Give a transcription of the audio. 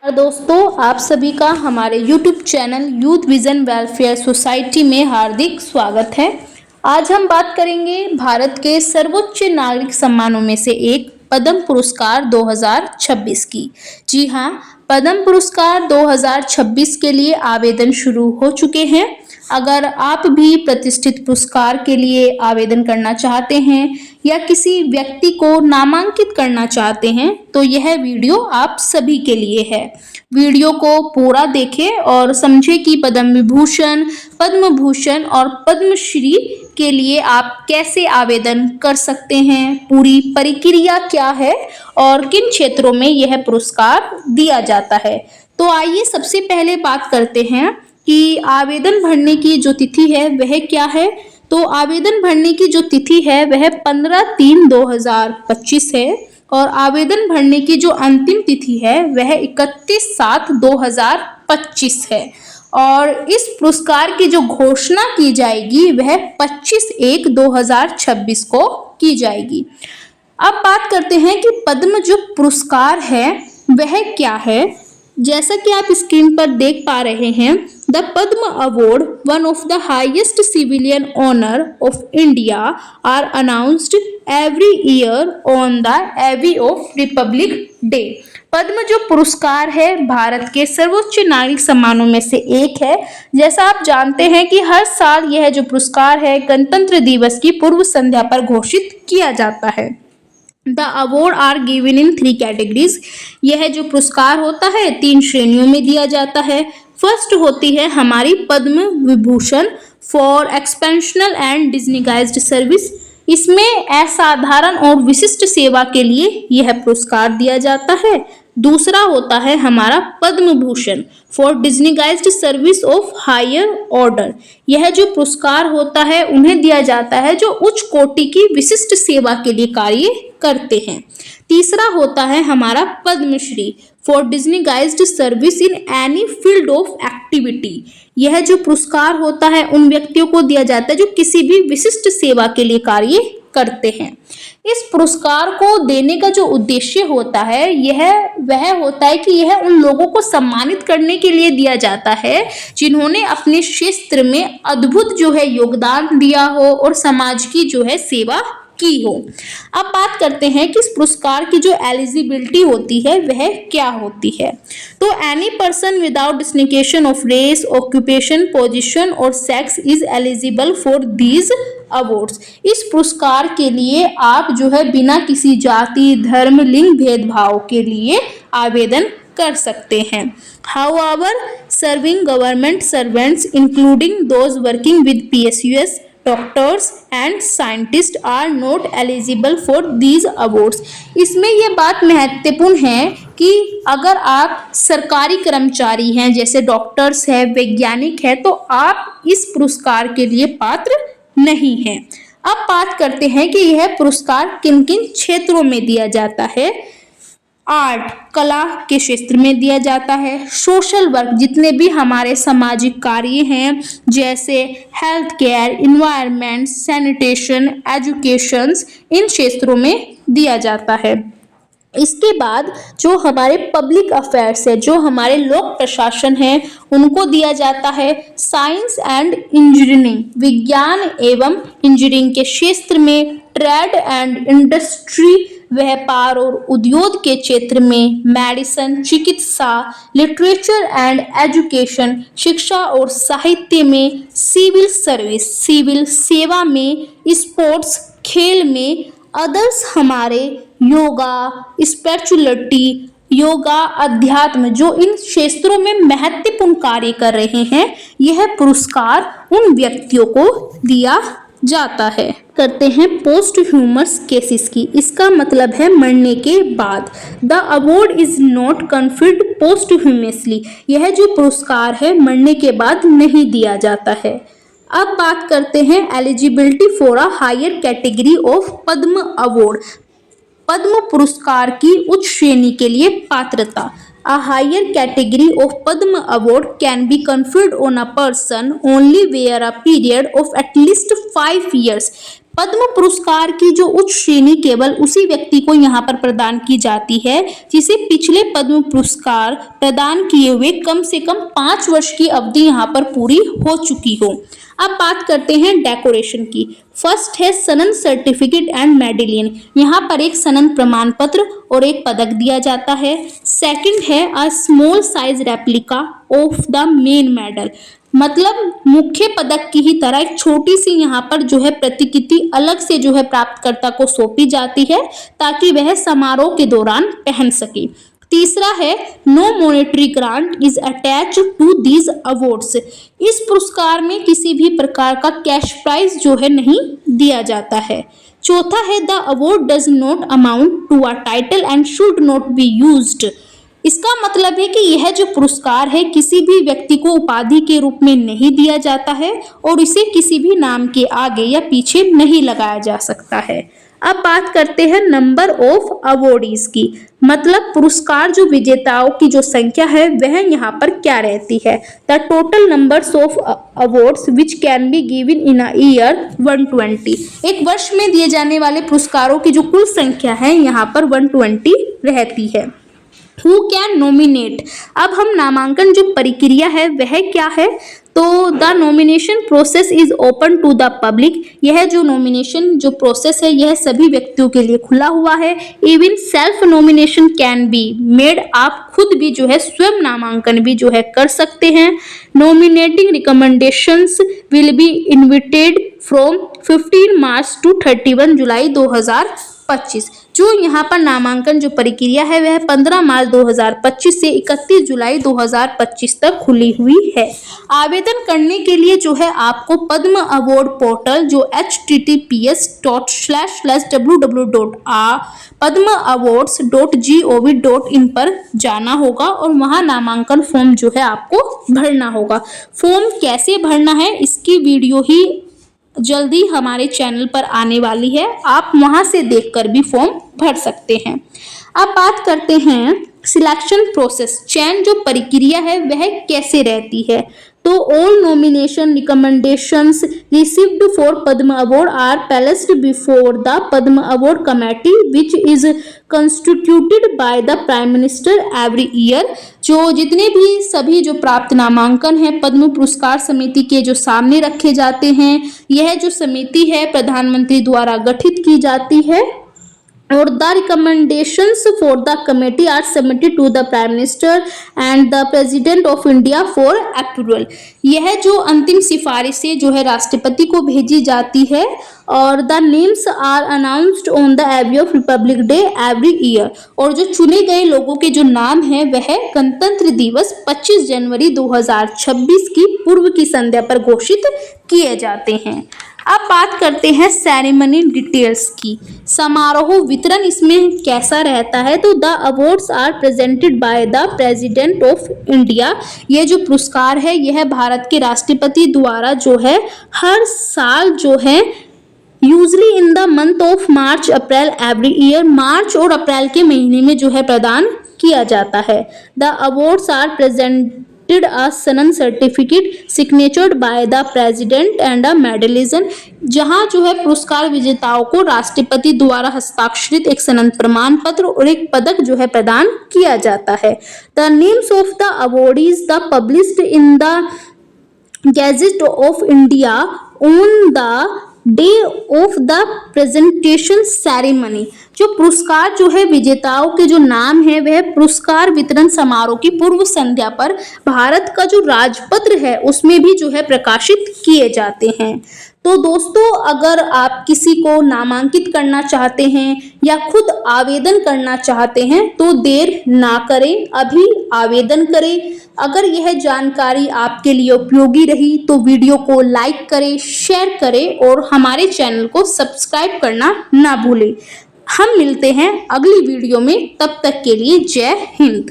दोस्तों, आप सभी का हमारे YouTube channel youth vision welfare society में हार्दिक स्वागत है। आज हम बात करेंगे भारत के सर्वोच्च नागरिक सम्मानों में से एक पद्म पुरस्कार 2026 की। जी हाँ, पद्म पुरस्कार 2026 के लिए आवेदन शुरू हो चुके हैं। अगर आप भी प्रतिष्ठित पुरस्कार के लिए आवेदन करना चाहते हैं या किसी व्यक्ति को नामांकित करना चाहते हैं तो यह वीडियो आप सभी के लिए है। वीडियो को पूरा देखें और समझें कि पद्म विभूषण, पद्म भूषण और पद्मश्री के लिए आप कैसे आवेदन कर सकते हैं, पूरी प्रक्रिया क्या है और किन क्षेत्रों में यह पुरस्कार दिया जाता है। तो आइए सबसे पहले बात करते हैं कि आवेदन भरने की जो तिथि है वह क्या है। तो आवेदन भरने की जो तिथि है वह 15/3/2025 है और आवेदन भरने की जो अंतिम तिथि है वह 31/7/2025 है और इस पुरस्कार की जो घोषणा की जाएगी वह 25/1/2026 को की जाएगी। अब बात करते हैं कि पद्म जो पुरस्कार है वह क्या है। जैसा कि आप स्क्रीन पर देख पा रहे हैं, the Padma award, one of the highest civilian honour of India, are announced every year on the eve of Republic Day. Padma जो पुरस्कार है भारत के सर्वोच्च नागरिक सम्मानों में से एक है। जैसा आप जानते हैं कि हर साल यह जो पुरस्कार है गणतंत्र दिवस की पूर्व संध्या पर घोषित किया जाता है। The award are given in 3 categories. यह जो पुरस्कार होता है 3 श्रेणियों में दिया जाता है। फर्स्ट होती है हमारी Padma Vibhushan for एक्सपेंशनल and डिज्निगाइज्ड service. इसमें असाधारण और विशिष्ट सेवा के लिए यह पुरस्कार दिया जाता है। दूसरा होता है हमारा Padma Bhushan for distinguished service of higher order. यह जो पुरस्कार होता है उन्हें दिया जाता है जो उच्च कोटि की विशिष्ट सेवा के लिए कार्य करते हैं। तीसरा होता है हमारा Padmashri for distinguished service in any field of activity. यह जो पुरस्कार होता है उन व्यक्तियों को दिया जाता है जो किसी भी विशिष्ट सेवा के लिए कार्य करते हैं। इस पुरस्कार को देने का जो उद्देश्य होता है वह होता है कि यह उन लोगों को सम्मानित करने के लिए दिया जाता है जिन्होंने अपने क्षेत्र में अद्भुत जो है योगदान दिया हो और समाज की जो है सेवा की हो। अब बात करते हैं कि इस पुरस्कार की जो एलिजिबिलिटी होती है वह क्या होती है। तो any person without discrimination of race, occupation, position और sex is eligible for these awards. इस पुरस्कार के लिए आप जो है बिना किसी जाति, धर्म, लिंग भेदभाव के लिए आवेदन कर सकते हैं। However, serving government servants including those working with PSUs, doctors and scientist are not eligible for these awards. इसमें यह बात महत्वपूर्ण है कि अगर आप सरकारी कर्मचारी हैं जैसे डॉक्टर्स है, वैज्ञानिक है, तो आप इस पुरस्कार के लिए पात्र नहीं हैं। अब बात करते हैं कि यह पुरस्कार किन किन क्षेत्रों में दिया जाता है। आर्ट, कला के क्षेत्र में दिया जाता है। सोशल वर्क, जितने भी हमारे सामाजिक कार्य हैं जैसे health care, environment, sanitation, education, इन क्षेत्रों में दिया जाता है। इसके बाद जो हमारे पब्लिक अफेयर्स है, जो हमारे लोक प्रशासन है, उनको दिया जाता है। साइंस एंड इंजीनियरिंग, विज्ञान एवं इंजीनियरिंग के क्षेत्र में। ट्रेड एंड इंडस्ट्री, व्यापार और उद्योग के क्षेत्र में। मेडिसिन, चिकित्सा, लिटरेचर एंड एजुकेशन, शिक्षा और साहित्य में। सिविल सर्विस, सिविल सेवा में। स्पोर्ट्स, खेल में। अदर्स, हमारे योगा, स्पिरिचुअलिटी, योगा, अध्यात्म, जो इन क्षेत्रों में महत्वपूर्ण कार्य कर रहे हैं, यह पुरस्कार उन व्यक्तियों को दिया जाता है। करते हैं पोस्ट ह्यूमस केसेस की। इसका मतलब है मरने के बाद। The award is not conferred posthumously. यह जो पुरस्कार है मरने के बाद नहीं दिया जाता है। अब बात करते हैं eligibility for a higher category of Padma award. Padma पुरस्कार की उच्च श्रेणी के लिए पात्रता। A higher category of Padma Award can be conferred on a person only where a period of at least 5 years पद्म पुरस्कार की जो उच्च श्रेणी केवल उसी व्यक्ति को यहाँ पर प्रदान की जाती है जिसे पिछले पद्म पुरस्कार प्रदान किए हुए कम से कम 5 वर्ष की अवधि यहाँ पर पूरी हो चुकी हो। अब बात करते हैं डेकोरेशन की। फर्स्ट है सनन सर्टिफिकेट एंड मेडलियन। यहाँ पर एक सनन प्रमाण पत्र और एक पदक दिया जाता है। सेकंड है a small size replica of the main medal, मतलब मुख्य पदक की ही तरह एक छोटी सी यहाँ पर जो है प्रतिकृति अलग से जो है प्राप्तकर्ता को सौंपी जाती है ताकि वह समारोह के दौरान पहन सके। तीसरा है no monetary grant is attach to these awards. इस पुरस्कार में किसी भी प्रकार का कैश प्राइज जो है नहीं दिया जाता है। चौथा है the award does not amount to a title and should not be used. इसका मतलब है कि यह जो पुरस्कार है किसी भी व्यक्ति को उपाधि के रूप में नहीं दिया जाता है और इसे किसी भी नाम के आगे या पीछे नहीं लगाया जा सकता है। अब बात करते हैं नंबर ऑफ अवॉर्डीज की, मतलब पुरस्कार जो विजेताओं की जो संख्या है वह यहाँ पर क्या रहती है। The total numbers of awards which can be given in a year 120। एक वर्ष में दिए जाने वाले पुरस्कारों की जो कुल संख्या है यहाँ पर 120 रहती है। Who can nominate? अब हम नामांकन जो प्रक्रिया है वह क्या है, तो the nomination process is open to the public. यह जो नॉमिनेशन जो प्रोसेस है यह सभी व्यक्तियों के लिए खुला हुआ है। Even self nomination can be made, आप खुद भी जो है स्वयं नामांकन भी जो है कर सकते हैं। Nominating recommendations will be invited from 15 March to 31 July 2025। जो यहाँ पर नामांकन जो प्रक्रिया है वह 15 मार्च 2025 से 31 जुलाई 2025 तक खुली हुई है। आवेदन करने के लिए जो है आपको पद्म अवार्ड पोर्टल जो https://www.padmaawards.gov.in पर जाना होगा और वहाँ नामांकन फॉर्म जो है आपको भरना होगा। फॉर्म कैसे भरना है इसकी वीडियो ही जल्दी हमारे चैनल पर आने वाली है, आप वहां से देखकर भी फॉर्म भर सकते हैं। अब बात करते हैं सिलेक्शन प्रोसेस, चयन जो प्रक्रिया है वह कैसे रहती है। तो all nomination recommendations received for Padma award are placed before the Padma award committee which is constituted by the prime minister every year. जो जितने भी सभी जो प्राप्त नामांकन है पद्म पुरस्कार समिति के जो सामने रखे जाते हैं, यह जो समिति है प्रधानमंत्री द्वारा गठित की जाती है और the recommendations for the committee are submitted to the prime minister and the president of India for approval. यह जो अंतिम सिफारिशें जो है राष्ट्रपति को भेजी जाती है और the names are announced on the eve of Republic day every year. और जो चुने गए लोगों के जो नाम हैं वह गणतंत्र दिवस 25 जनवरी 2026 की पूर्व की संध्या पर घोषित किए जाते हैं। अब बात करते हैं सेरेमनी डिटेल्स की। समारोह वितरण इसमें कैसा रहता है, तो the awards are presented by the president of India. ये जो पुरस्कार है यह भारत के राष्ट्रपति द्वारा जो है हर साल जो है usually in the month of March April every year, मार्च और अप्रैल के महीने में जो है प्रदान किया जाता है। The awards are presented a सनन certificate signatured by the president and a medallion. जहां जो है पुरस्कार विजेताओं को राष्ट्रपति द्वारा हस्ताक्षरित एक सनन प्रमाण पत्र और एक पदक जो है प्रदान किया जाता है। The names of the awardees the published in the gadget of India on the day of the presentation ceremony. जो पुरस्कार जो है विजेताओं के जो नाम है वह पुरस्कार वितरण समारोह की पूर्व संध्या पर भारत का जो राजपत्र है उसमें भी जो है प्रकाशित किए जाते हैं। तो दोस्तों अगर आप किसी को नामांकित करना चाहते हैं या खुद आवेदन करना चाहते हैं तो देर ना करें, अभी आवेदन करें। अगर यह जानकारी आपके लिए उपयोगी रही तो वीडियो को लाइक करें, शेयर करें और हमारे चैनल को सब्सक्राइब करना ना भूलें। हम मिलते हैं अगली वीडियो में, तब तक के लिए जय हिंद।